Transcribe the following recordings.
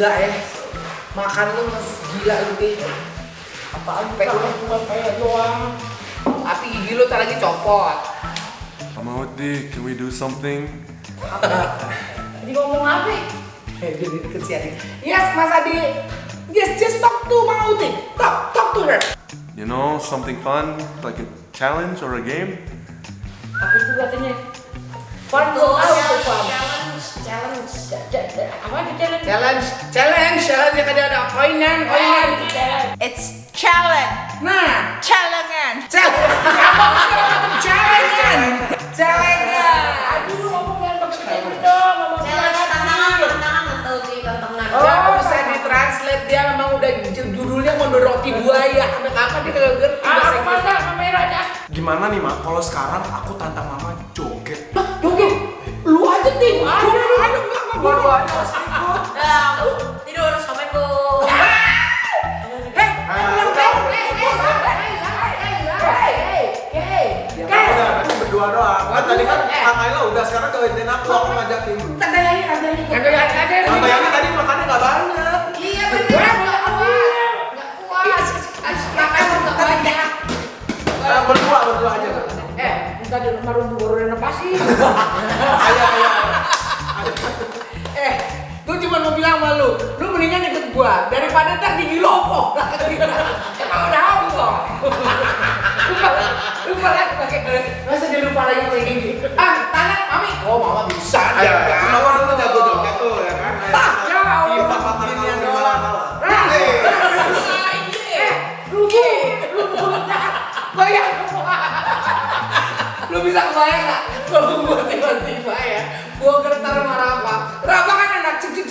gila ya. Makan lu gila lu Dik. Apaan kalau cuma kayak doang. Tapi gigi lu tak lagi copot. Mama Odi, can we do something? Ini ngomong apa? Dia deket si Adi. Yes, Mas Adi. Yes, just talk to Mama Uti. Talk to her. You know, something fun, like a challenge or a game? Apa itu katanya? Fun challenge. Apa itu challenge? Challenge ya kan ada koinan. It's challenge. Nah, Challengan. challenge. Aduh, ngomong yang bagus dong, ngomong Tantangan atau di tantangan. Nggak bisa ditranslate, dia memang udah judulnya mau roti buaya. Sampai kapan dia kagak ngerti bahasa Inggris. Mana kameranya? Gimana nih Mak, kalau sekarang aku tantang Mama joget? Joget, lu aja Tim. Ada nggak Tidur, assalamualaikum. Udah, nanti berdua doang. Kan tadi kan Kak Ayla udah, sekarang gawain aku ngajakin. Tante Yani tadi makannya nggak banyak. Iya bener. Nggak kuat. Berdua aja. Minta di rumah baru renovasi. Ayo. Gue cuma mau bilang sama lu mendingan ikut gua daripada ntar gigi lopok. Emang udah apa? Lupa lagi pakai. Masa dia lupa lagi pakai gigi? Tangan, Mami. Oh, Mama bisa. Ayo, Mama dulu jago joget tuh ya kan. Lu bisa kebayang gak? Kalau gua tiba-tiba ya, gua getar sama Rafa. Rafa kan enak cek.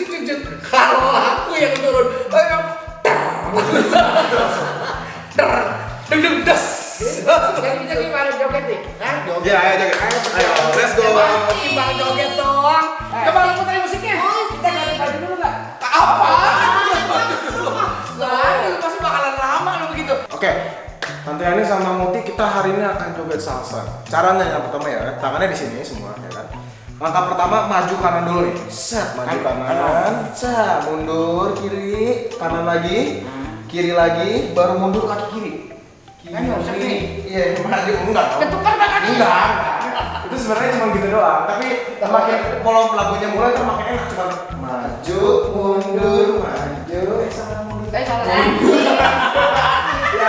Kalau aku yang turun, ayo. Deng des. Jadi bisa gimana joget nih? Iya, ayo joget. Ayo, let's go. Timbang joget doang. Coba lu puterin musiknya. Kita ganti baju dulu nggak? Apa? Lu pasti bakalan lama lu begitu. Oke, Tante Yani sama Muti kita hari ini akan joget salsa. Caranya yang pertama ya, tangannya di sini semua ya kan. Langkah pertama maju kanan dulu nih. Set, maju kanan. Set, mundur kiri, kanan lagi, kiri lagi, baru mundur kaki kiri. Kan nggak usah nih. Iya, maju enggak. Ketukar banget. Enggak. Itu sebenarnya cuma gitu doang, tapi makin kalau lagunya mulai kan makin enak, cuma maju, mundur, maju, salah mundur. Salah. Ya,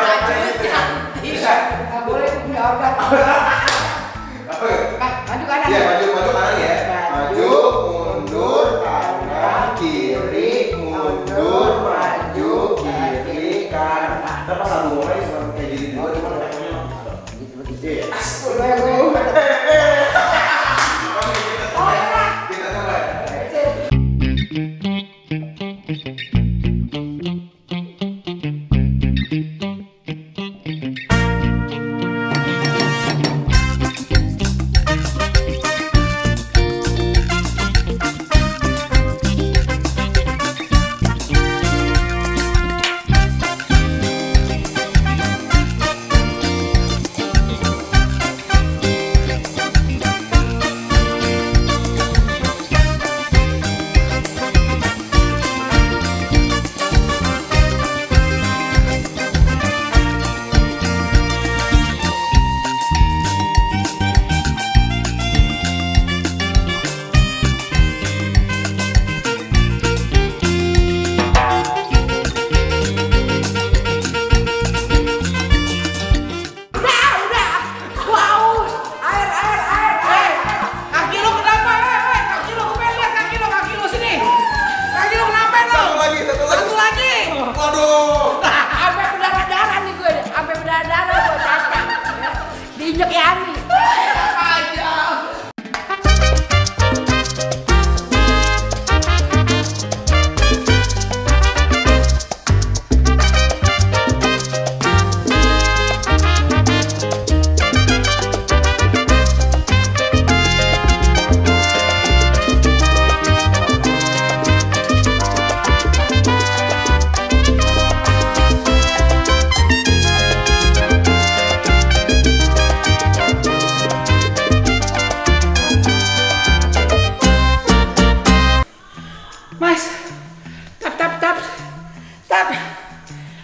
bisa. Nggak boleh punya organ. Apa ya? Maju kanan. Iya, maju kanan ya. Maju, mundur, kanan, kiri, mundur, maju, kiri, kanan. Kita pas lagu mulai cuma kayak gini dulu, cuma kayaknya gitu. Iya. Kita coba ya.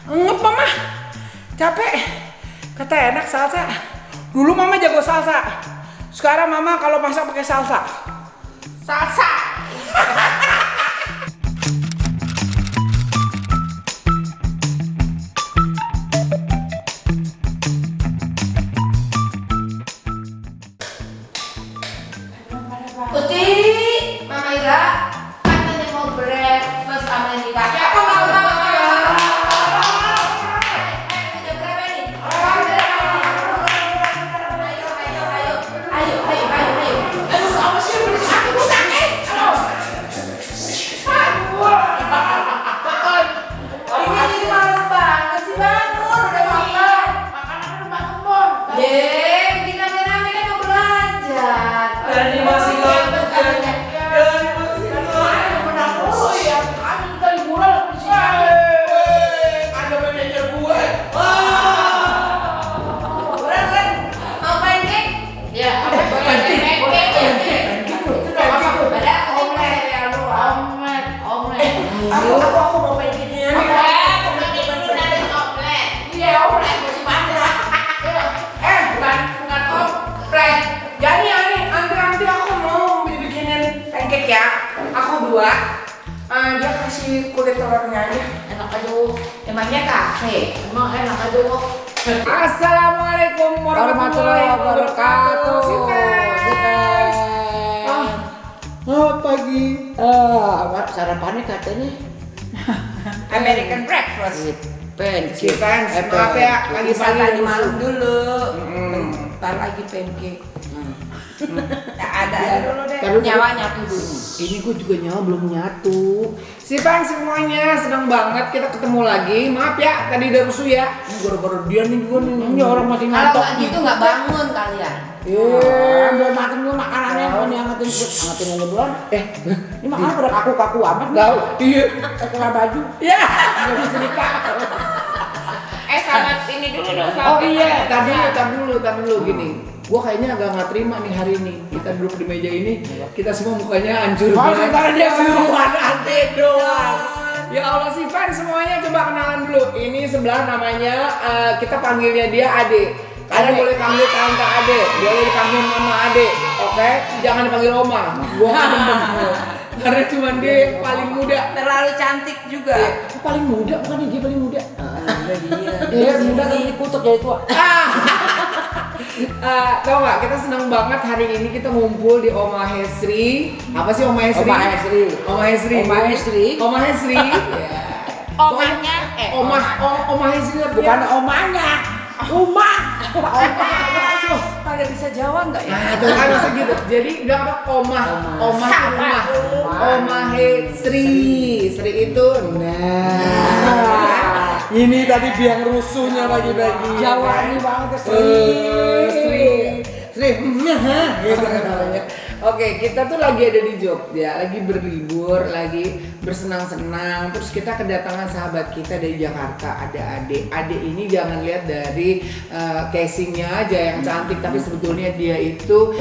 Ngep mama, capek. Kata enak salsa. Dulu mama jago salsa. Sekarang mama kalau masak pakai salsa. Salsa. Putih, Mama Ira, katanya mau breakfast Amerika. Ya, apa mau? Aku mau pancake-nya. Iya, omelet masih banyak. Bukan omelet. Jadi ya nih, nanti aku mau bikinin pancake ya. Aku 2. Dia kasih kulit telurnya aja. Enak aduh, emangnya kafe. Emang enak aduh. Assalamualaikum warahmatullahi wabarakatuh. Pagi. Sarapannya katanya American breakfast. Si fans, pancake. maaf ya, lagi Bisa tadi pagi malam rusuh. dulu. Ntar lagi pancake. Ada dulu deh. Nyawa nyatu dulu. Ini gue juga nyawa belum nyatu. Si fans semuanya senang banget kita ketemu lagi. Maaf ya, tadi udah rusuh ya. Ini gara-gara dia nih gue nih. Ini orang masih Kalau ngantuk. nggak gitu nggak bangun kalian. Belum makan dulu makanannya. Ini angetin aja belum. Ini makanan pada kaku-kaku amat nih. Iya. Kena baju. Ya. Jadi cerita. Sama ini dulu dong. Oh iya. Tar dulu gini. Gua kayaknya agak nggak terima nih hari ini. Kita duduk di meja ini, kita semua mukanya hancur banget. Sementara dia Cuman Ade doang. Ya Allah si fans semuanya coba kenalan dulu. Ini sebelah namanya kita panggilnya dia Ade. Kalian boleh panggil tante Ade, boleh dipanggil mama Ade. Oke? Jangan dipanggil Oma. Gua nggak demen. Karena cuma dia paling muda. Terlalu cantik juga. Aku paling muda, bukan dia paling muda. Iya, muda kan dikutuk jadi tua. Tau gak, kita senang banget hari ini kita ngumpul di Oma Hesri. Apa sih Oma Hesri? Oma Hesri. Oma Hesri. Oma Hesri. Oma Hesri. Omanya, Oma Hesri Bukan omanya. Rumah. pada bisa Jawa nggak ya? Nah, tuh kan masa gitu. Jadi udah apa? Oma tuh rumah. Oma Hesri. Sri itu Ini tadi biang rusuhnya bagi-bagi. Jawani banget Sri gitu kan namanya. Oke, kita tuh lagi ada di Jogja, lagi berlibur, lagi bersenang-senang. Terus kita kedatangan sahabat kita dari Jakarta, ada Ade. Ade ini jangan lihat dari casingnya aja yang cantik, tapi sebetulnya dia itu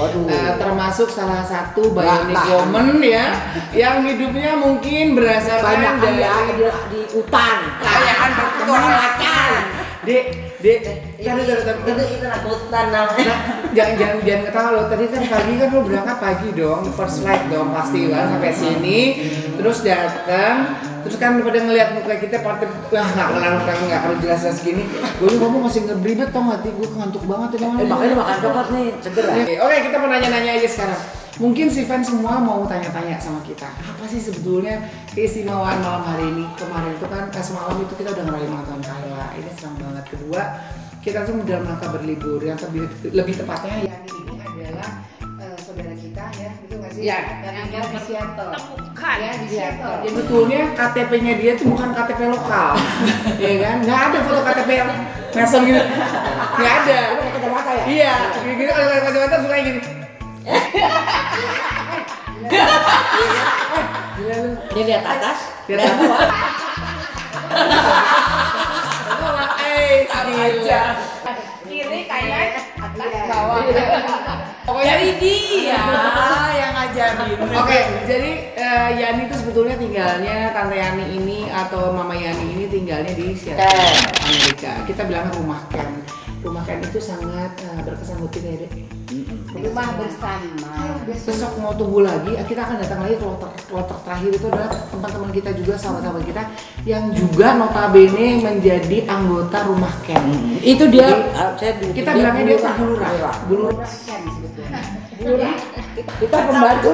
termasuk salah satu bionic woman ya, yang hidupnya mungkin berdasarkan dari di hutan. Kebanyakan berpetualangan. Dek, hutan namanya. jangan ketawa lo. Tadi kan pagi kan lo berangkat pagi dong, first flight dong pasti kan sampai sini, terus datang, terus kan pada ngeliat muka kita partai nggak kerja jelas gini. Gue ngomong masih ngebribet tau nggak? Gue ngantuk banget tuh Makanya makan coklat nih, seger ya. Oke, kita mau nanya-nanya aja sekarang. Mungkin si fans semua mau tanya-tanya sama kita, apa sih sebetulnya keistimewaan malam hari ini? Kemarin itu kan semalam itu kita udah ngerayain ulang tahun Kayla, ini senang banget. Kedua, kita tuh dalam rangka berlibur, yang lebih tepatnya yang ini adalah saudara kita ya, itu nggak sih? Ya. Yang di Seattle. Temukan. Ya di Seattle. Jadi betulnya KTP-nya dia tuh bukan KTP lokal, ya kan? Nggak ada foto KTP yang mesem gitu, nggak ada. Kacamata ya? Iya, gitu kalau kacamata suka gini. Dia lihat atas. Lihat bawah. Aja. Kiri kayak bawah. Jadi dia yang ngajarin. Oke, jadi Yani itu sebetulnya tinggalnya Tante Yani ini atau Mama Yani ini tinggalnya di Seattle, Amerika. Kita bilang rumah Ken. Rumah Ken itu sangat berkesan buat kita ya, Dek. Rumah bersama. Besok mau tunggu lagi, kita akan datang lagi kloter terakhir itu adalah teman-teman kita juga, sahabat-sahabat kita yang juga notabene menjadi anggota rumah Ken. Itu dia, Kita bilangnya dia tuh bulurah. Kita pembantu.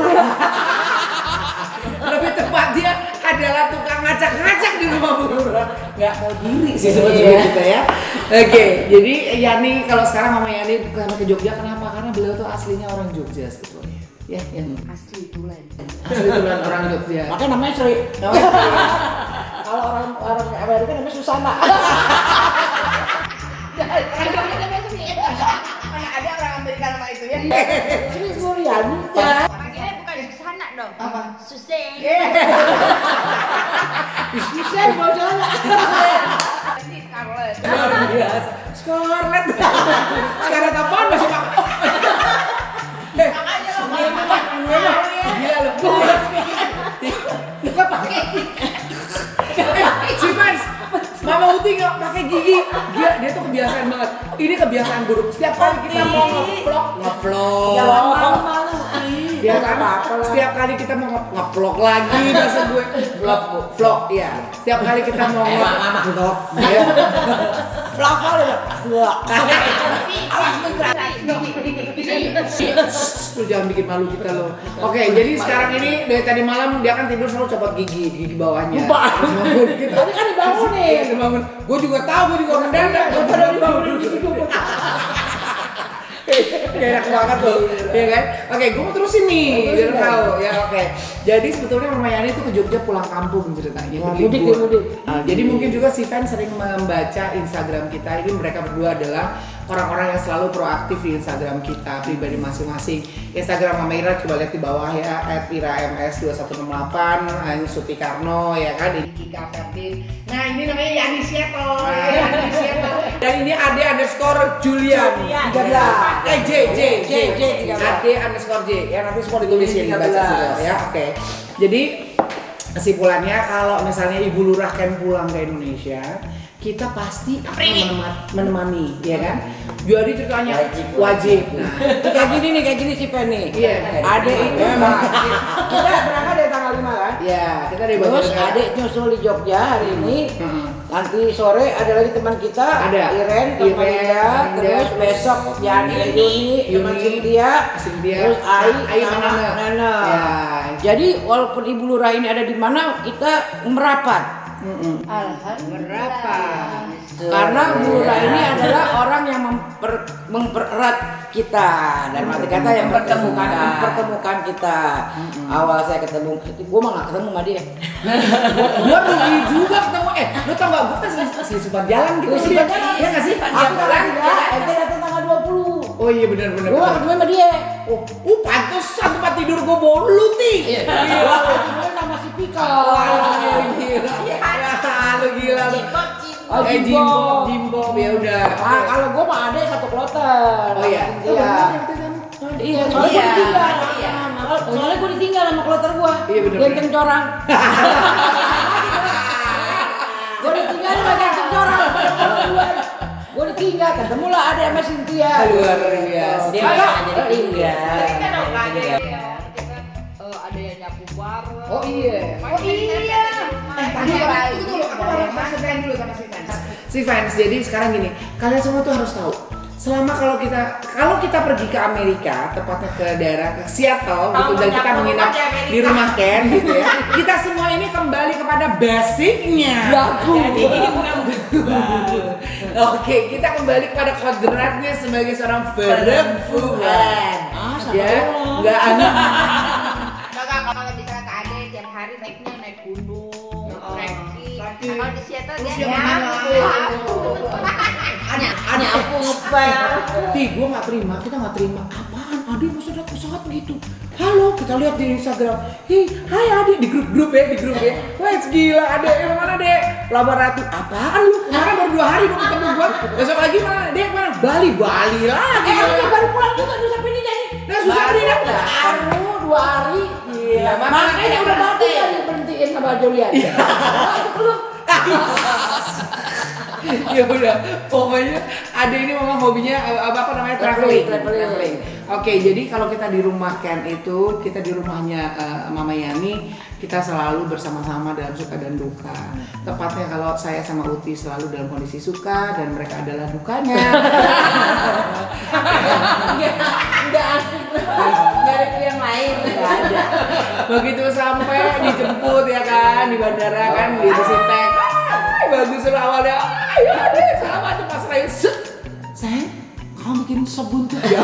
Lebih tepat dia adalah tukang ngacak-ngacak di rumah bulurah. Nggak tahu diri sih sebetulnya kita ya. Oke, jadi Yani kalau sekarang Mama Yani ke Jogja kenapa? Karena beliau tuh aslinya orang Jogja sebetulnya. Ya, Asli tulen. asli tulen orang Jogja. Makanya namanya Sri. Kalau orang Amerika namanya Susana. Mana ada orang Amerika nama itu ya? Sri Suryani. Panggilnya bukan Susana dong. Apa? Susen. Susen mau jalan. Scarlett. Luar biasa. Scarlett. Scarlett apaan masih pakai? Makanya lo Gila lu. Nggak pakai. Si Fans, Mama Uti nggak pakai gigi. Dia tuh kebiasaan banget. Ini kebiasaan buruk. Setiap kali kita mau ngevlog. Jangan malu-malu. Ya kan? Setiap kali kita mau ngevlog lagi bahasa gue. Vlog ya. Setiap kali kita mau ngevlog. Ya. Vlog ya. Vlog. Lu jangan bikin malu kita lo. Oke, jadi sekarang ini dari tadi malam dia kan tidur selalu copot gigi bawahnya. Tadi kan dibangun nih. Dibangun. Gue juga tahu, gue juga mendadak. Gue pada dibangunin gigi gue. Gak enak banget loh, ya kan? Oke, gue mau terusin nih, biar tahu ya. Oke, jadi sebetulnya Mama Yani itu ke Jogja pulang kampung ceritanya. Mudik. Jadi mungkin juga si Fan sering membaca Instagram kita. Ini mereka berdua adalah orang-orang yang selalu proaktif di Instagram kita pribadi masing-masing. Instagram Mama Ira coba lihat di bawah ya, @irams2168, ini Suti Karno ya kan, ini Kika Fertin. Nah ini namanya Yani Seattle, dan ini ade_Julian 13. J ade_J ya, nanti semua ditulisin dibaca semua ya. Oke. Jadi kesimpulannya kalau misalnya Ibu Lurah Ken pulang ke Indonesia, kita pasti akan menemani, ya kan? Jadi ceritanya wajib. Nah, kayak gini si Penny. Iya. Adek itu kita berangkat dari tanggal 5 kan? Iya, kita dari Terus adek nyusul di Jogja hari ini. Nanti sore ada lagi teman kita, ada Iren, terus besok Yani, teman Cynthia, terus Ai sama Nana. Ya. Jadi walaupun Ibu Lurah ini ada di mana, kita merapat. Alhamdulillah. Karena Bu Lurah ini adalah orang yang mempererat kita, dan arti kata yang mempertemukan kita. Awal saya ketemu, gue mah gak ketemu sama dia. Gue rugi juga ketemu. Lu tau gak, gue kan selisipan jalan gitu. Selisipan jalan? Iya gak sih? Aku ente datang tanggal 20. Oh iya benar. Gue ketemu sama dia. Pantesan tempat tidur gue bau lu Ti. Iya. Gue sama si Pika. Lu gila lu. Jimbo, ya udah. Kalau gue mah ada satu kloter. Oh iya. Iya, soalnya gue ditinggal. Soalnya gue ditinggal sama kloter gue. Iya benar. Genteng corang. Gue ditinggal sama genteng corang. Gue ditinggal, ketemulah ada sama Cynthia. Luar biasa. Dia jadi tinggal. Ada yang nyapu bareng. Oh iya. Tadi aku harus dulu sama si Fans. Jadi sekarang gini, kalian semua tuh harus tahu. Selama kalau kita pergi ke Amerika, tepatnya ke daerah ke Seattle gitu, dan kita menginap di rumah Ken gitu ya. Kita semua ini kembali kepada basicnya. Oke, kita kembali kepada kodratnya sebagai seorang perempuan. Ya, nggak aneh. Kalau misalnya ke Ade tiap hari naik gunung, trekking. Kalau di Seattle dia Aku ngepel. Gue nggak terima, kita nggak terima. Apaan? Ade masa ada pesawat begitu? Halo, kita lihat di Instagram. Hai Ade, di grup ya. Wah, gila Ade, yang mana Ade? Labar Ratu. Apaan lu? Kemarin baru 2 hari baru ketemu gue. Besok lagi mana? Ade mana? Bali lagi. Baru pulang juga Nusa Penida nih. Nah, susah Penida baru 2 hari. Iya. Makanya udah bagus ya diberhentiin sama Julian. Lu ya udah, pokoknya ada ini memang hobinya apa namanya traveling. Oke, jadi kalau kita di rumah Ken itu, kita di rumahnya Mama Yani, kita selalu bersama-sama dalam suka dan duka. Tepatnya kalau saya sama Uti selalu dalam kondisi suka dan mereka adalah dukanya. Nggak asik, nggak ada pilihan lain. Nggak ada. Begitu sampai dijemput ya kan di bandara kan di Sintek. Bagus loh awalnya. Ayo deh, selamat pas Rayu. Sayang, kamu bikin sop buntut ya?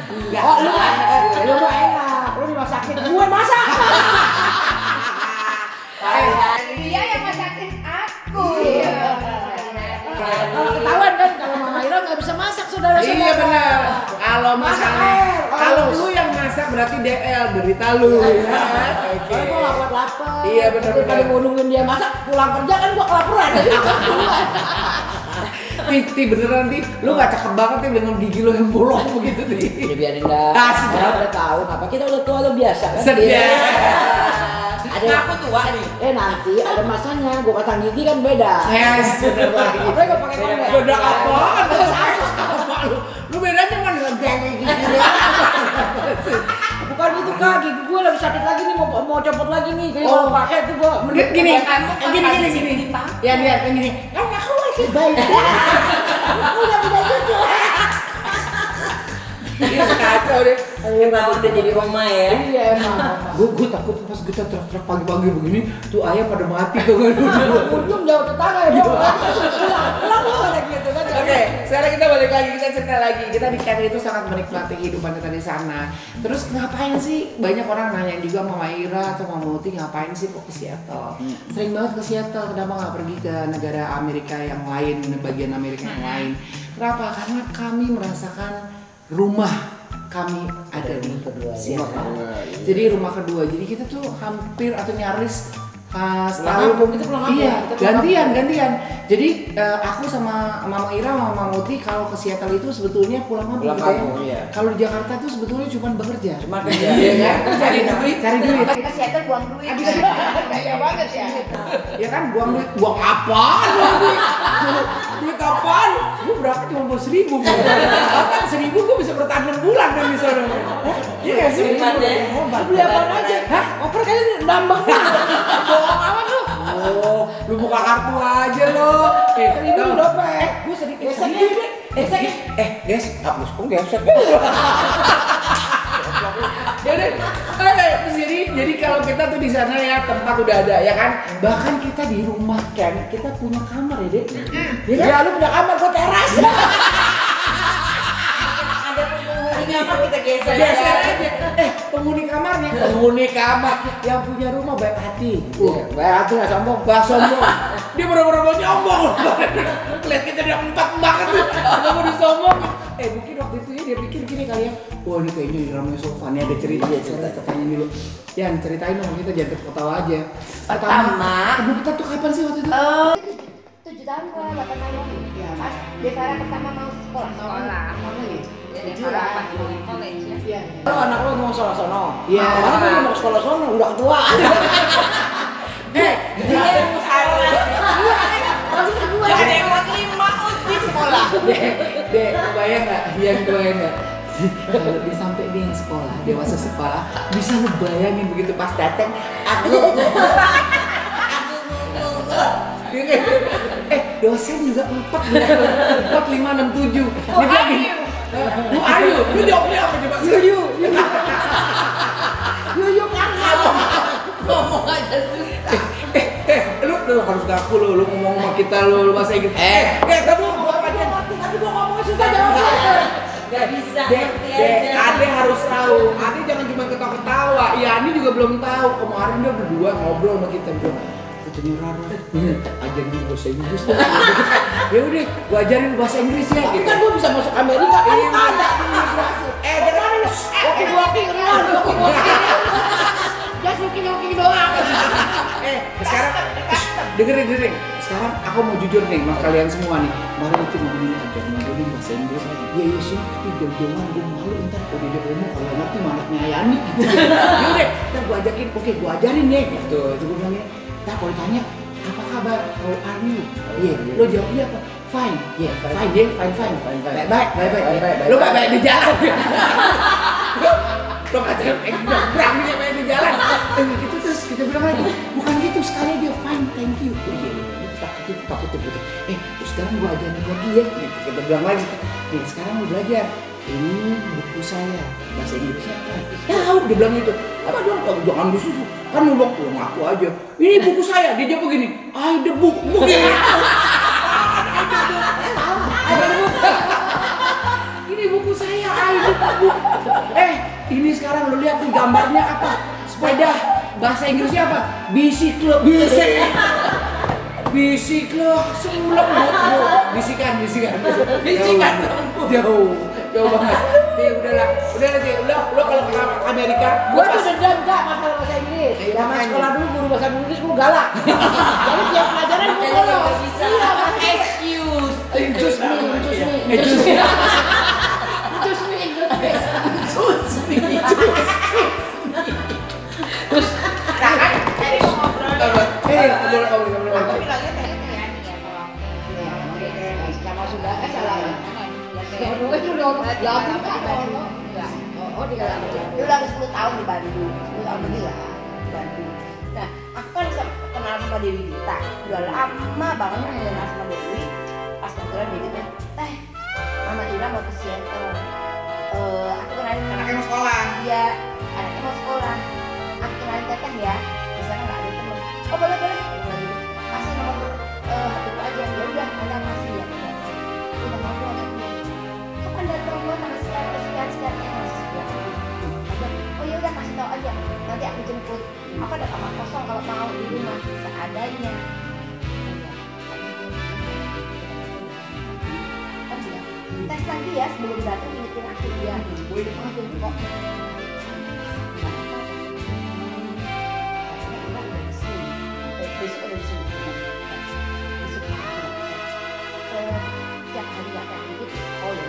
Enggak. Oh, lu mah enak. Lu dimasakin, gue masak. Dia yang masakin aku. Kalau ketahuan kan kalau Mama Ira nggak bisa masak saudara-saudara. Iya benar. Kalau masalahnya, kalau lu yang masak berarti DL berita lu. Oke. Gue lapar-lapar. Iya benar. Daripada gue nungguin dia masak, pulang kerja kan gue kelaparan. Ti beneran Ti, lu gak cakep banget nih dengan gigi lu yang bolong begitu Ti. Udah biarin dah. Sudah. Udah tahu apa kita udah tua udah biasa kan. Sedia. Nah, aku tua nih. Nanti ada masanya, gue pasang gigi kan beda. Yes, bener lagi. Apa gue pakai konde? Beda apaan? Apa lu? Lu bedanya cuma dengan gigi gigi. Bukan itu Kak, gigi gue lagi sakit lagi nih, mau copot lagi nih. Jadi kalau pakai itu gue gini. Ya lihat gini. Kan aku masih baik. Aku udah punya cucu. Ini kacau deh. Emang udah jadi oma ya. Iya emang. Gue takut pas kita teriak pagi-pagi begini, tuh ayam pada mati tuh kan. Ujung jauh tetangga ya. Pulang lagi gitu kan. Oke, sekarang kita balik lagi, kita cerita lagi. Kita di Ken itu sangat menikmati kehidupan kita di sana. Terus ngapain sih? Banyak orang nanya juga Mama Ira atau Mama Uti ngapain sih kok ke Seattle? Sering banget ke Seattle, kenapa nggak pergi ke negara Amerika yang lain, bagian Amerika yang lain? Kenapa? Karena kami merasakan rumah kami ada di Seattle. Jadi rumah kedua. Jadi kita tuh hampir atau nyaris setahun kita pulang kampung. Iya, gantian. Jadi aku sama Mama Ira sama Mama Uti kalau ke Seattle itu sebetulnya pulang kampung. Iya. Kalau di Jakarta tuh sebetulnya cuma bekerja. Cuma kerja. Iya kan? Cari duit. Ke Seattle buang duit. Kaya banget ya. Ya kan buang duit. Buang apaan? Duit apaan? Gue berapa cuma 10.000. Kan 1.000 gue bisa bertahan 6 bulan kan di sana. Iya nggak sih? Beli apaan aja? Hah? Oper kayaknya nambah. Bohong amat lu. Oh, lu buka kartu aja lo. Ini dompet. Gue sedikit. Guys, hapus kok gesek. Jadi kalau kita tuh di sana ya tempat udah ada ya kan. Bahkan kita di rumah kan kita punya kamar ya Dek. Ya lu punya kamar gua teras. Ada penghuni kamar kita geser aja. Penghuni kamarnya, penghuni kamar yang punya rumah baik hati. Baik hati nggak sombong. Sombong. Dia bener-bener mau nyombong. Lihat kita udah 4 banget tuh. Nggak mau disombong. Mungkin waktu itu dia pikir gini kali ya. Wah ini kayaknya di ramai sofa nih ada cerita. Tanya dulu. Yan ceritain dong kita jangan ketawa aja. Pertama, ibu kita tuh kapan sih waktu itu? 7 tahun ke 8 tahun. Ya, pas Devara pertama mau sekolah. Jadi Devara college ya. Iya. Kalau anak lu mau sono. Iya. Mana lu mau sekolah sono udah ketua. Dia maksudnya gue ada yang mau terima uji sekolah. Dek, kebayang nggak? Yang kebayang nggak? Kalau dia sampai dia sekolah, dewasa sekolah, bisa lu bayangin begitu pas datang, dosen juga 4, 5, 6, 7. Dia bilang gini, Bu Ayu, lu jawabnya apa coba? Yuyu kan apa? Ngomong aja susah. Lu harus ngaku lu ngomong sama kita lu bahasa Inggris. Kamu gua apa aja? Tapi gua ngomongnya susah jawabnya. Gak bisa. Ade harus tahu. Ade jangan cuma ketawa-ketawa. Ya, Ani juga belum tahu. Kemarin dia berdua ngobrol sama kita bro. Katanya Rara, ajarin bahasa Inggris. Ya udah, gua ajarin bahasa Inggris ya. Tapi kan gua bisa masuk Amerika kan ada di imigrasi. Jangan walking just walking doang. sekarang dengerin. Sekarang aku mau jujur nih sama kalian semua nih. Kemarin itu mau ini ajarin gue nih bahasa Inggris. Iya sih, tapi jauh-jauhan gue malu ntar kalau dia ngomong kalau ngerti malaknya Ayani. Yaudah, ntar gue ajakin, oke gue ajarin ya. Gitu, itu gue bilang ya. Ntar kalau ditanya, apa kabar? How are you? Iya, lo jawabnya apa? Fine, fine deh, fine. Baik. Lo baik di jalan. Lo kata berang dia baik di jalan. Gitu terus kita bilang lagi, bukan gitu sekali dia fine, thank you. Iya, takut gitu. Terus sekarang gua ajarin lagi ya. Gitu. Kita bilang lagi, nih sekarang lu belajar. Ini buku saya, bahasa Inggrisnya apa? Tahu dia bilang gitu. Apa dong? Kalau jangan di situ. Kan lu ngaku aja. Ini buku saya, dia jawab begini. The book. Ini buku saya, buku. Ini sekarang lu lihat tuh gambarnya apa? Sepeda. Bahasa Inggrisnya apa? Bisiklo. Semulek bisikan. Jauh banget. Lo kalau ke Amerika, Gua tuh dendam Kak masalah bahasa Inggris. Zaman sekolah dulu guru bahasa Inggris gua galak. Jadi tiap pelajaran gua bolos. Iya, excuse me. Terus kan tadi mau ngobrol. ngobrol. Aku bilangnya tadi tuh ya sama sudah salah. Kedua itu udah lagu kan. Oh di dalam. Dia udah 10 tahun di Bandung. 10 tahun lebih lah di Bandung. Nah, aku kan kenal sama Dewi Dita. Udah lama banget kenal sama Dewi. Pas kebetulan dia bilang, Mama Ira mau ke Seattle. Aku kenalin anaknya mau sekolah. Iya, anaknya mau sekolah. Aku kenalin Teteh ya. Di sana nggak ada teman. Oh boleh. Kasih nomor hatiku aja. Ya udah, ada kasih ya. Kita ngobrol aja. Kapan datang gua tanggal sekian masih sekian. Oh ya udah kasih tahu aja. Nanti aku jemput. Aku ada kamar kosong kalau mau di rumah seadanya. Tes lagi ya sebelum datang ingetin aku dia. Gue itu kok. Besok ada di sini. Tiap hari datang itu. Oh ya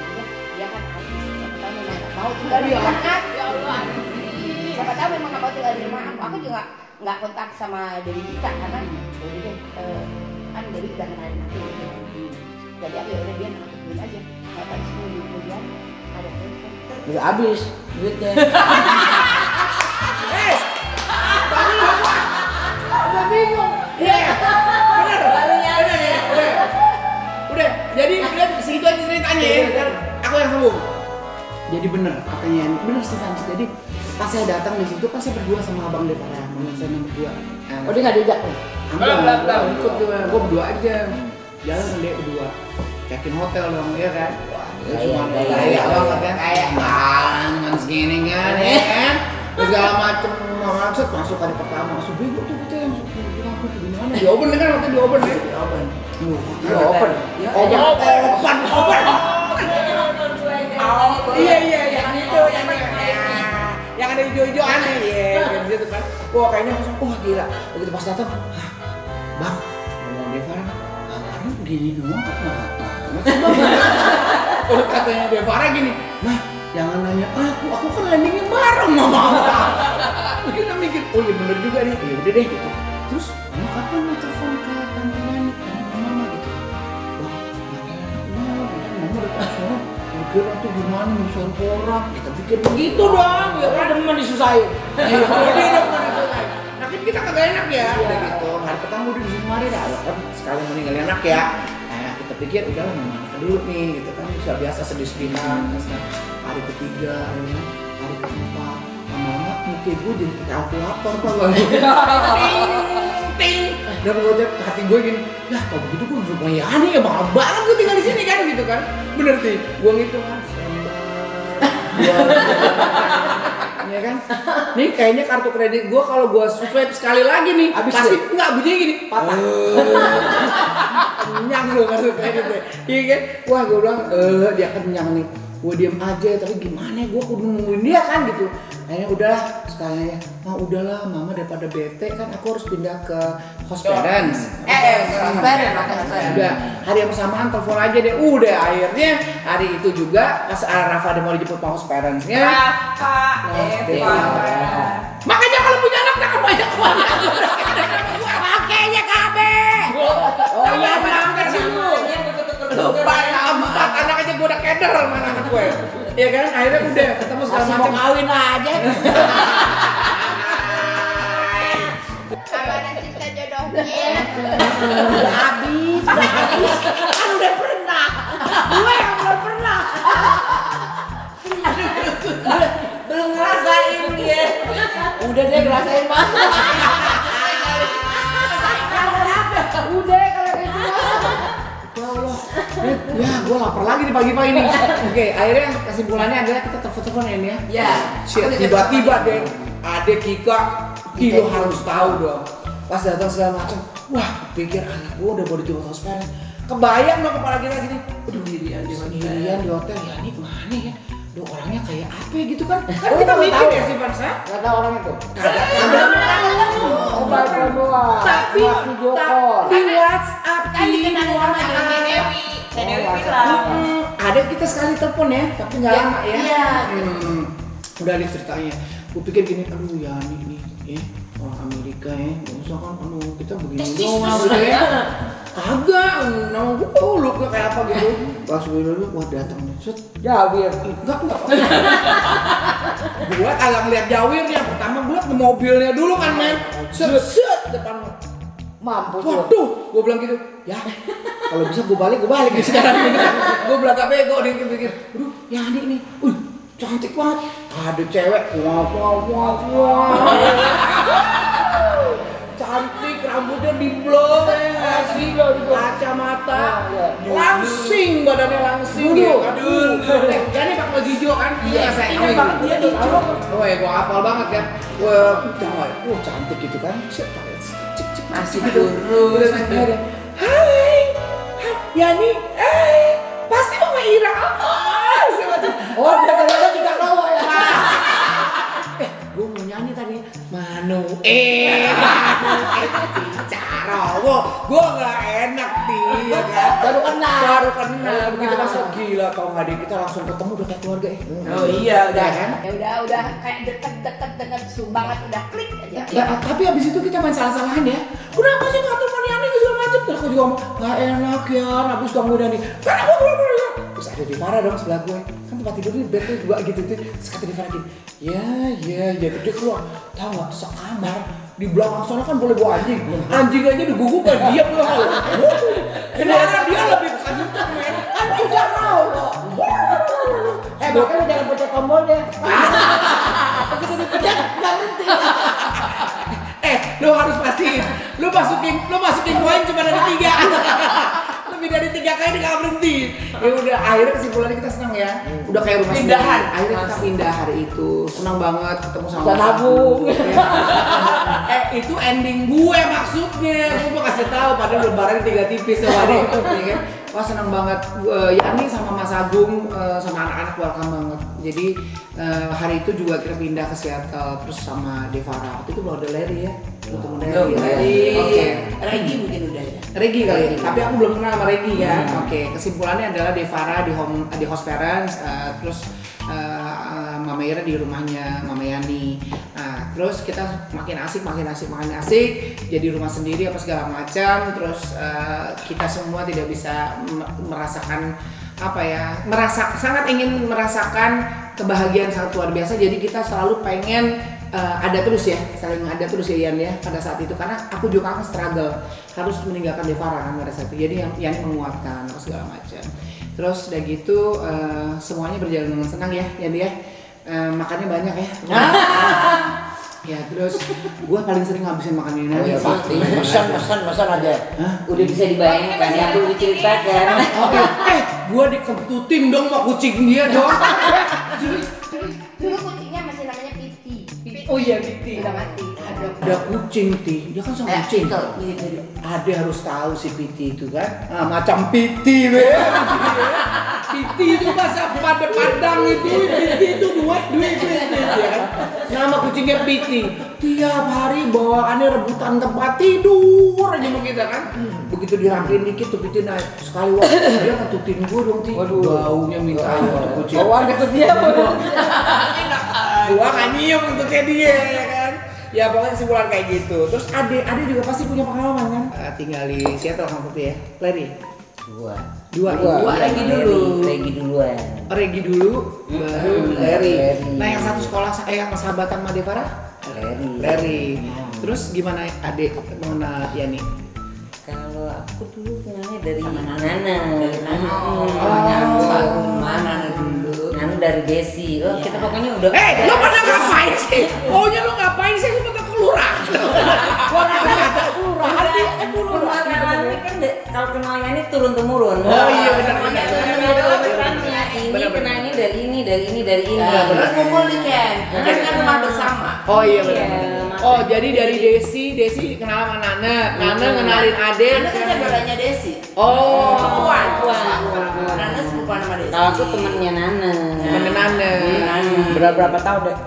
dia kan artis. Siapa tahu memang nggak mau tinggal di rumah aku. Ya Allah. Siapa tahu memang nggak mau tinggal di rumah aku. Aku juga nggak kontak sama Dewi Dita karena kan Dewi udah kenalin aku. Jadi aku udah dia ngelakuin aja. Kata seminggu kemudian ada telepon. Udah habis duitnya. Udah bingung. Iya. Bener. Udah. Jadi segitu aja ceritanya ya. Aku yang sambung. Jadi bener katanya ini. Bener sih Sanci. Jadi pas saya datang di situ kan saya berdua sama Abang Devara. Saya nomor 2. Oh dia nggak diajak nih? Belum. Ikut gue berdua aja. Jalan dia berdua. Check-in hotel dong, ya kan? Wah, cuma kayak banget kan? Kayak dengan segini kan, ya kan? Terus segala macem, masuk hari pertama, masuk bego tuh kita yang aku di mana? Di open kan waktu di open ya? Di open. Iya, yang itu, yang ada hijau-hijau aneh ya, gitu kan? Wah kayaknya langsung, wah gila. Begitu pas datang, Bang, ngomong Devara, kamarnya begini doang kok kalau katanya Devara gini, nah jangan nanya aku kan landingnya bareng mama. Kita mikir, oh iya bener juga nih, ya udah deh gitu. Terus, kamu kapan mau telepon ke tante Yani, ke mama gitu? Wah, mama udah telepon, mikir nanti gimana nyusahin orang, kita pikir begitu dong, ya kan demen disusahin. Iya, demen disusahin. Nah kita kagak enak ya, udah gitu. Hari pertama udah di sini mari dah, kan sekali meninggal enak ya. Kita pikir udah memang dulu nih gitu kan biasa sedih-sedihan. Hari ketiga, hari keempat, lama-lama muka gue jadi kalkulator ting. Dan menurut hati gue gini, ya kalau begitu gue harus bayani ya bakal banget gue tinggal di sini kan gitu kan. Bener sih, gue ngitung kan. Ya kan? Nih kayaknya kartu kredit gue kalau gue swipe sekali lagi nih, pasti enggak bunyinya gini, patah. Kenyang loh kartu kreditnya. Iya kan? Wah gue bilang, dia kenyang nih. gue diem aja, tapi gimana gue kudu nungguin dia kan gitu. Akhirnya udahlah sekalian aja, udahlah mama daripada bete kan aku harus pindah ke host parents. Udah hari yang bersamaan telepon aja deh. Udah akhirnya hari itu juga pas Rafa ada mau dijemput ke host parentsnya. Makanya kalau punya anak jangan banyak banyak. Pakainya KB. Oh iya, berangkat sih lu. Lupa empat anak aja gue udah keder sama anak gue. Iya kan, akhirnya udah ketemu segala macam. Mau kawin aja. Kalau ada sisa jodohnya. Udah habis. Kan udah pernah. Gue yang belum pernah. Belum ngerasain dia. Udah deh ngerasain banget. Udah kalau gitu. Ya Allah, ya gue lapar lagi nih pagi-pagi nih. Oke, akhirnya kesimpulannya adalah kita telepon ya. Ya. Tiba-tiba deh, adek Kika, lo harus tahu dong. Pas datang segala macam, wah, pikir anak gue udah baru dijemput hospital. Kebayang dong kepala kita gini, aduh sendirian di hotel, ya ini mana ya? Duh orangnya kayak apa gitu kan? Kan kita mikir ya sih Vansa. Gak tau orangnya tuh. Tapi di WhatsApp Kan dikenalin sama Dewi. Dewi bilang. Ada kita sekali telepon ya, tapi nggak lama ya. Iya. Udah ada ceritanya. Gue pikir gini, aduh ya nih ya orang Amerika ya, nggak usah kan, aduh kita begini doang gitu ya. Kagak, nama gue lu kayak apa gitu. Pas gue dulu, wah datang nih, set Jawir. Enggak. Gue kagak ngeliat Jawirnya, pertama gue ke mobilnya dulu kan men. Set depan. Mampus. Waduh, gue bilang gitu, ya kalau bisa gue balik nih sekarang gitu. Gue bilang gak bego nih, pikir, aduh ya adik nih, cantik banget. Ada cewek, wah. Cantik, rambutnya diblong, kasih kacamata, langsing badannya langsing dia. Aduh, jadi pakai baju hijau kan? Iya, saya ingat banget dia hijau. Wah, gue hafal banget kan. Wah, cantik gitu kan? Masih lurus. Hai, Yani, pasti Mama Ira. Oh, dia ternyata juga cowok ya. Gue mau nyanyi tadi. Manuel, bicara, gue nggak enak dia kan. Baru kenal. Begitu masuk gila, tau nggak deh kita langsung ketemu udah kayak keluarga Oh iya, udah kan? Ya udah kayak deket banget udah klik aja. Ya, tapi abis itu kita main salah-salahan ya. Kenapa sih nggak telepon Yani segala macam? Terus aku juga ngomong nggak enak ya, habis kamu udah nih. Karena aku belum. Terus ada Devara dong sebelah gue. Kan tempat tidur di bed tuh dua gitu tuh. Terus kata Devara gini, ya, jadi dia keluar. Tahu nggak sekamar di belakang sana kan boleh bawa anjing. Anjing aja diguguk kan dia pulang. Karena dia lebih kencang men. Kan tidak mau kok. Makanya jangan pencet tombol deh. Begitu dipencet nggak berhenti. Lu harus pastiin. Lu masukin poin cuma ada 3. Lebih dari 3 kali dia nggak berhenti. Ya udah akhirnya kesimpulannya kita senang ya. Udah kayak rumah pindahan. Akhirnya kita pindah hari itu. Senang banget ketemu sama nabung. Itu ending gue maksudnya. Gue mau kasih tahu padahal lebaran 3 tipis sama dia kan. Wah senang banget. Yani sama Mas Agung sama anak-anak welcome banget. Jadi hari itu juga kita pindah ke Seattle terus sama Devara. Waktu itu belum ada Larry ya. Ketemu Larry. Oke. Regi mungkin udah ya. Regi kali ya. Tapi aku belum kenal sama Regi ya. Oke. Kesimpulannya adalah Devara di host parents, terus Mama Ira di rumahnya Mama Yani. Nah, terus kita makin asik. Jadi rumah sendiri apa segala macam. Terus kita semua tidak bisa merasakan sangat ingin merasakan kebahagiaan sangat luar biasa. Jadi kita selalu pengen ada terus ya, saling ada terus ya Yan ya pada saat itu karena aku juga akan struggle harus meninggalkan Devara kan pada saat itu. Jadi yang menguatkan apa segala macam. Terus udah gitu semuanya berjalan dengan senang ya Yan ya. Makannya banyak ya. Ya terus gue paling sering ngabisin makan ini aja pasti. Pesan aja. Udah bisa dibayangkan ya, aku diceritakan. Oke, gue dikebututin dong sama kucing dia dong. Dulu kucingnya masih namanya Piti. Oh iya Piti. Udah mati. Ada kucing Ti, dia kan sama kucing. Ade harus tahu si Piti itu kan. Macam Piti Piti itu bahasa Padang itu, Piti itu duit ya kan. Nama kucingnya Piti. Tiap hari bawaannya rebutan tempat tidur aja sama kita kan. Begitu dirapiin dikit tuh Piti naik. Sekali waktu dia ngetutin gue dong Ti. Waduh, baunya minta ampun kucing. Bawaan ketut dia. Gua kan nyium untuk kayak dia ya kan. Ya pokoknya kesimpulan kayak gitu. Terus Ade juga pasti punya pengalaman kan? Tinggal di Seattle kan Putih ya? Larry? Dua Regi dulu. Regi dulu, baru Larry. Nah yang satu sekolah yang sahabatan sama Devara? Larry. Terus gimana Ade mengenal Yani? Kalau aku dulu kenalnya dari Nana. Nana dulu. Nana dari Desi. Oh, kita pokoknya udah. Lo pada ngapain sih? Pokoknya lo ngapain sih? Lo pada kelurahan. Gua kata kelurahan. Pengalaman kan kalau kenalnya ini turun temurun. Oh iya benar. Ini kenalnya dari ini. Terus ngumpul di Ken. Kan rumah bersama. Oh iya benar. Oh jadi dari Desi kenal sama Nana kenalin Ade. Nana kan saudaranya Desi. Oh. Sepupuan. Nana sepupuan sama Desi. Kalau aku temennya Nana. Berapa tahun deh?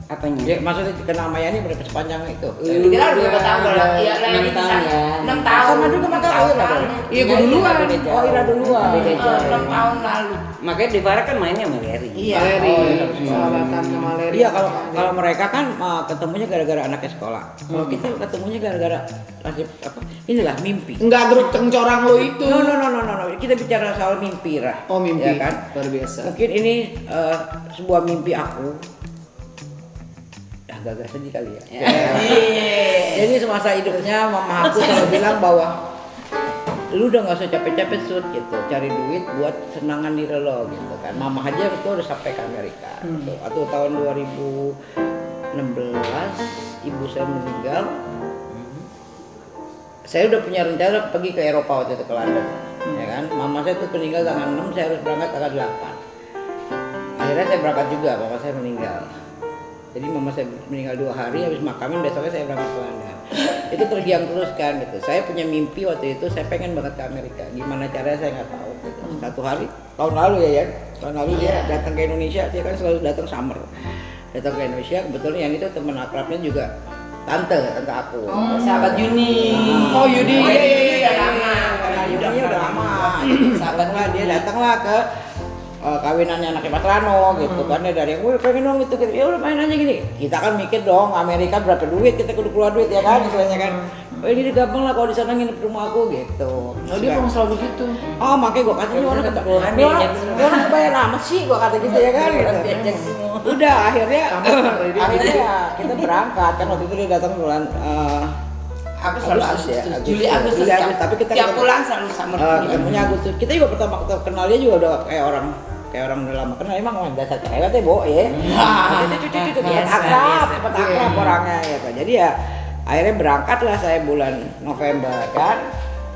Apanya? Ya, maksudnya kenal sama Yani berapa sepanjang itu? Kira udah berapa tahun kalau iya Enam tahun ya. 6 tahun. Sama juga sama Ira. Iya gue duluan. Oh Ira duluan. Beda jauh. 6 tahun lalu. Makanya Devara kan mainnya sama Larry. Iya. Larry. Sahabatan sama Larry. Iya kalau mereka kan ketemunya gara-gara anaknya sekolah. Kalau kita ketemunya gara-gara inilah mimpi. Enggak grup cengcorang lo itu. No. Kita bicara soal mimpi lah. Oh mimpi. Ya kan? Luar biasa. Mungkin ini sebuah mimpi aku. Agak sedih kali ya. Jadi semasa hidupnya mama aku selalu bilang bahwa lu udah nggak usah capek-capek Sud gitu, cari duit buat senangan diri lo gitu kan. Mama aja itu udah sampai ke Amerika. Gitu. Atau tahun 2016 ibu saya meninggal. Saya udah punya rencana pergi ke Eropa waktu itu ke London. Ya kan? Mama saya tuh meninggal tanggal 6, saya harus berangkat tanggal 8. Akhirnya saya berangkat juga, bapak saya meninggal. Jadi mama saya meninggal 2 hari, habis makamin besoknya saya berangkat ke London. Itu tergiang terus kan gitu. Saya punya mimpi waktu itu, saya pengen banget ke Amerika. Gimana caranya saya nggak tahu. Gitu. Satu hari, tahun lalu ya, tahun lalu dia datang ke Indonesia, dia kan selalu datang summer. Datang ke Indonesia, kebetulan yang itu teman akrabnya juga tante aku. Sahabat Yuni. Oh Yudi. Udah lama. Yuni udah lama. Sahabat lah dia datanglah ke kawinannya anaknya Mas Rano gitu kan ya, dari yang gue pengen dong gitu ya udah main aja gini, kita kan mikir dong Amerika berapa duit, kita kudu keluar duit ya kan istilahnya kan. Oh ini gampang lah kalau di sana nginep di rumah aku gitu. Oh dia memang selalu begitu. Oh makanya gue kata ini orang bayar amat sih gue kata gitu ya kan gitu. Udah akhirnya kita berangkat kan, waktu itu dia datang bulan Aku selalu Agustus, Juli Agustus, tapi kita tiap pulang selalu summer. Ketemunya Agustus. Kita juga pertama kenal dia juga udah kayak orang udah lama kenal, emang dasar cewek ya Bo ya. Itu akrab orangnya ya kan. Jadi ya akhirnya berangkat lah saya bulan November kan.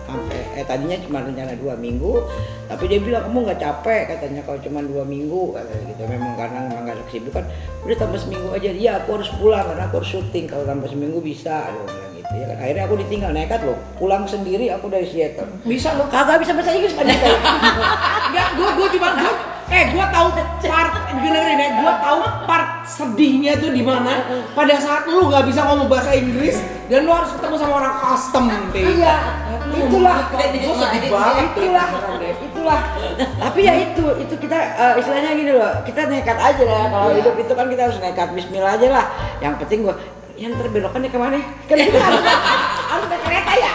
Sampai tadinya cuma rencana 2 minggu, tapi dia bilang kamu nggak capek katanya kalau cuma 2 minggu katanya gitu. Memang karena nggak ada kesibukan, udah tambah seminggu aja. Iya aku harus pulang karena aku harus syuting, kalau tambah seminggu bisa dia bilang gitu ya kan. Akhirnya aku ditinggal, nekat loh pulang sendiri aku dari Seattle. Bisa lo? Kagak bisa bahasa Inggris kan? Enggak, gue cuma gue tahu part dengerin ya, gue tahu part sedihnya tuh di mana. Pada saat lu nggak bisa ngomong bahasa Inggris dan lu harus ketemu sama orang custom deh. Iya, itulah. Gue sedih banget. Itulah. Tapi ya itu kita istilahnya gini loh, kita nekat aja lah. Kalau hidup itu kan kita harus nekat, Bismillah aja lah. Yang penting gue, yang terbelokannya kemana? Kan kita harus naik kereta ya.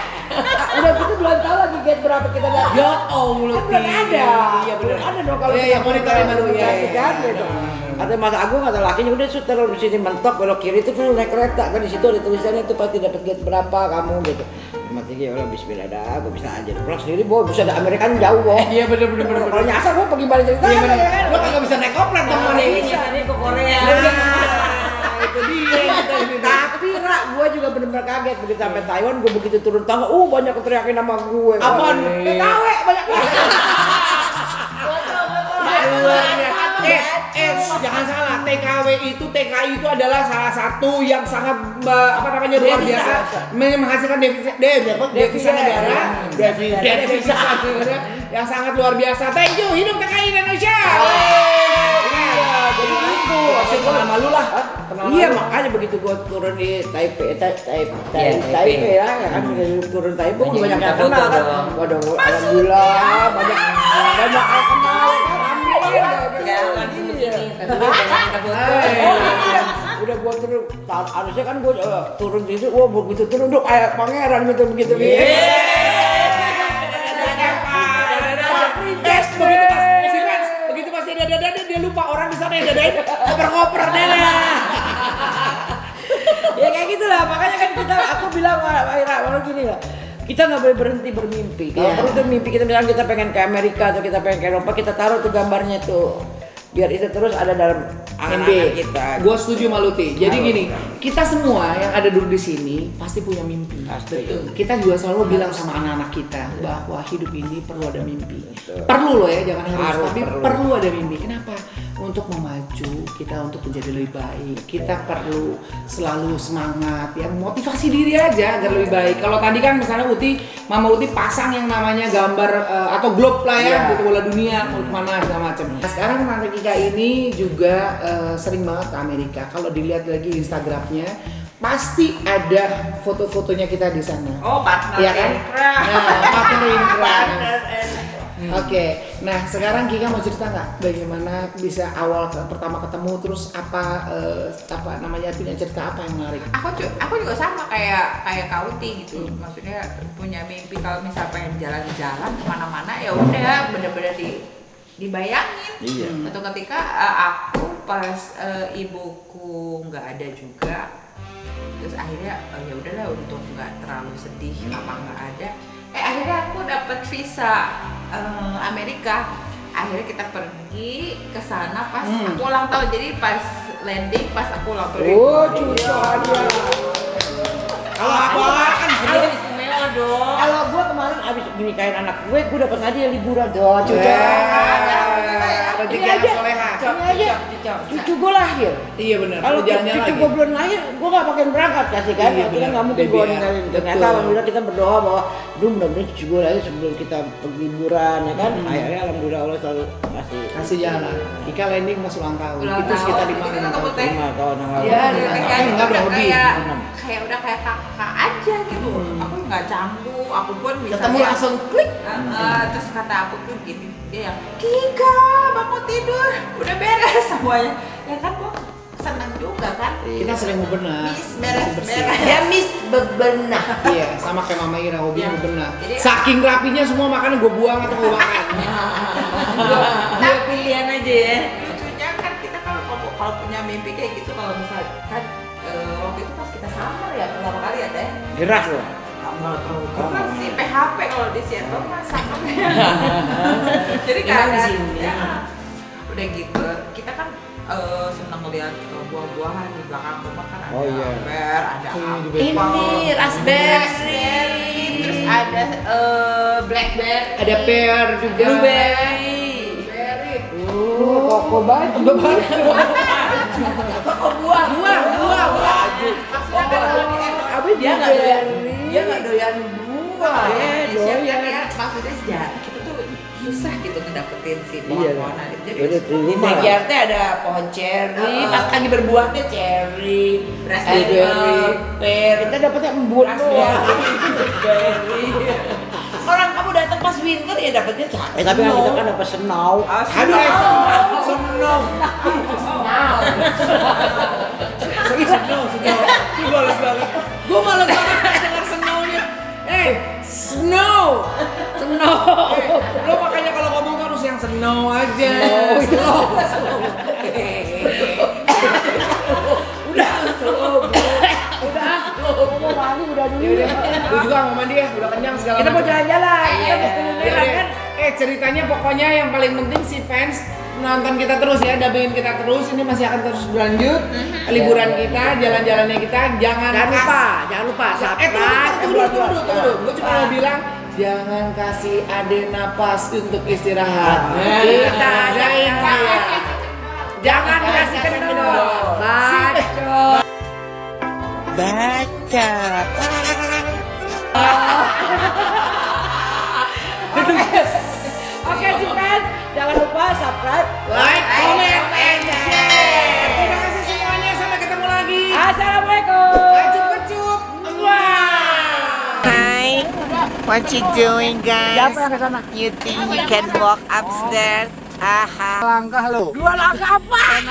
Udah gitu belum tahu lagi gate berapa kita dapat. Ya Allah, belum ada. Iya belum ada dong kalau ya monitornya baru ya kan gitu. Ada Mas Agung atau lakinya udah taruh di sini mentok belok kiri itu dulu naik kereta kan, di situ ada tulisannya itu pasti dapat gate berapa kamu gitu. Mati ya Allah bismillah dah, gue bisa aja. Pulang sendiri boh, bisa ada Amerika jauh boh. Iya bener. Kalau nyasar boh pergi balik cerita. Iya bener. Lo kagak bisa naik koplet dong mana ini. Nyasarnya ke Korea. Itu dia. Tapi Ra, gue juga bener-bener kaget begitu sampai Taiwan, gue begitu turun tangga, banyak teriakin nama gue. Apaan? Tawe banyak banget. Jangan salah, TKW itu TKI itu adalah salah satu yang sangat luar biasa menghasilkan devisa negara, devisa yang sangat luar biasa. Thank you, hidup TKI Indonesia. Iya, jadi gitu. Kenal malu lah. Iya, makanya begitu gua turun di Taipei ya kan, turun Taipei gua banyak yang kenal kan. Waduh, alhamdulillah banyak yang kenal. Udah gua turun, harusnya kan gua turun di situ, gua begitu turun dong kayak pangeran begitu. Begitu pas dia lupa orang di sana yang dadain koper-koper deh. Ya kayak gitulah, makanya kan aku bilang orang gini lah. Kita nggak boleh berhenti bermimpi. Kalau perlu tuh mimpi kita, misalnya kita pengen ke Amerika atau kita pengen ke Eropa, kita taruh tuh gambarnya tuh. Biar itu terus ada dalam angan-angan kita. Gue setuju sama Luti. Jadi gini, kita semua yang ada duduk di sini pasti punya mimpi. Betul. Kita juga selalu bilang sama anak-anak kita bahwa hidup ini perlu ada mimpi. Betul. Perlu loh ya, jangan harus, tapi perlu ada mimpi. Kenapa? Untuk memaju, kita untuk menjadi lebih baik. Kita perlu selalu semangat, ya motivasi diri aja agar lebih baik. Kalau tadi kan misalnya Mama Uti pasang yang namanya gambar atau globe lah ya, gitu bola dunia, mau kemana segala macam. Nah, sekarang Tante Kika ini juga sering banget ke Amerika. Kalau dilihat lagi Instagramnya, pasti ada foto-fotonya kita di sana. Oh, partner ya kan? Partner in crime. Oke, nah sekarang Kika mau cerita nggak bagaimana bisa awal pertama ketemu, terus apa namanya, punya cerita apa yang menarik? Aku juga sama kayak Kak Uti gitu. Maksudnya punya mimpi kalau misal pengen jalan-jalan kemana-mana ya udah bener-bener dibayangin. Iya. Suatu ketika aku pas ibuku nggak ada juga, terus akhirnya ya udahlah untuk nggak terlalu sedih apa nggak ada. Akhirnya aku dapat visa Amerika. Akhirnya kita pergi ke sana pas aku ulang tahun. Jadi pas landing pas aku ulang tahun. Oh, curcol dia. Kalau aku kan istimewa dong. Kalau gua kemarin abis nikahin anak gue dapat hadiah liburan tuh. Curcol. Rezeki anak soleha. Cucu gue lahir. Iya benar. Kalau cucu gue belum lahir, gue nggak pakai berangkat kasih kan. Akhirnya nggak mungkin gue ninggalin. Ternyata alhamdulillah kita berdoa bahwa mudah-mudahan cucu gue lahir sebelum kita pergi liburan ya kan. Akhirnya alhamdulillah Allah selalu kasih jalan. Kika landing masuk ulang tahun. Itu sekitar 5 tahun yang lalu. Ya, enggak lebih. Kayak udah kayak kakak aja gitu. Aku nggak canggung. Aku pun bisa ketemu langsung klik. Terus kata aku tuh gini, dia yang Kika bangun tidur, udah beres semuanya. Ya kan gua senang juga kan. Kita sering mau benar. Beres. Ya Miss bebenah. Iya, sama kayak Mama Ira hobinya benar. Saking rapinya semua makanan gue buang atau gue makan. Nah, pilihan aja ya. Lucunya kan kita kalau punya mimpi kayak gitu, kalau misalkan waktu itu pas kita summer ya pertama kali ya Teh. Gerah loh. Bukan sih PHP kalau di Seattle mah summernya. Jadi kan ya, udah gitu kita kan senang ngeliat buah-buahan di belakang rumah kan ada ber, ada Ini raspberry, terus ada blackberry, ada pear juga, blueberry, koko banget. koko buah. Dia nggak doyan buah. Doyan. Maksudnya sejarah kita tuh susah gitu ngedapetin si pohon-pohonan. Jadi di backyard ada pohon cherry, pas lagi berbuahnya cherry, raspberry, pear. Kita dapetnya embun doang. Orang kamu datang pas winter ya dapetnya capek. Tapi kan kita kan dapat senau. senau. Gue malas banget dengar senaunya. Snow. Lo makanya kalau ngomong harus yang snow aja. Udah. Mau mandi udah dulu. Gue juga mau mandi ya, udah kenyang segala Kita mau macam. jalan-jalan. Kita mau keliling kan. Ceritanya pokoknya yang paling penting si fans nonton kita terus ya, dampingin kita terus. Ini masih akan terus berlanjut. Liburan kita, jalan-jalannya kita, jangan lupa. Tunggu. Gue cuma mau bilang jangan kasih Ade napas untuk istirahat. Jangan kasih kendor. Bacot. Baca. Oke, Cipen, jangan lupa subscribe, Like, comment, and share. Terima kasih semuanya. Sampai ketemu lagi. Assalamualaikum. Kecup-kecup. Wah. Hi, what you doing, guys? Siapa yang kesana? You think you can walk upstairs? Aha. Langkah lo. 2 langkah apaan?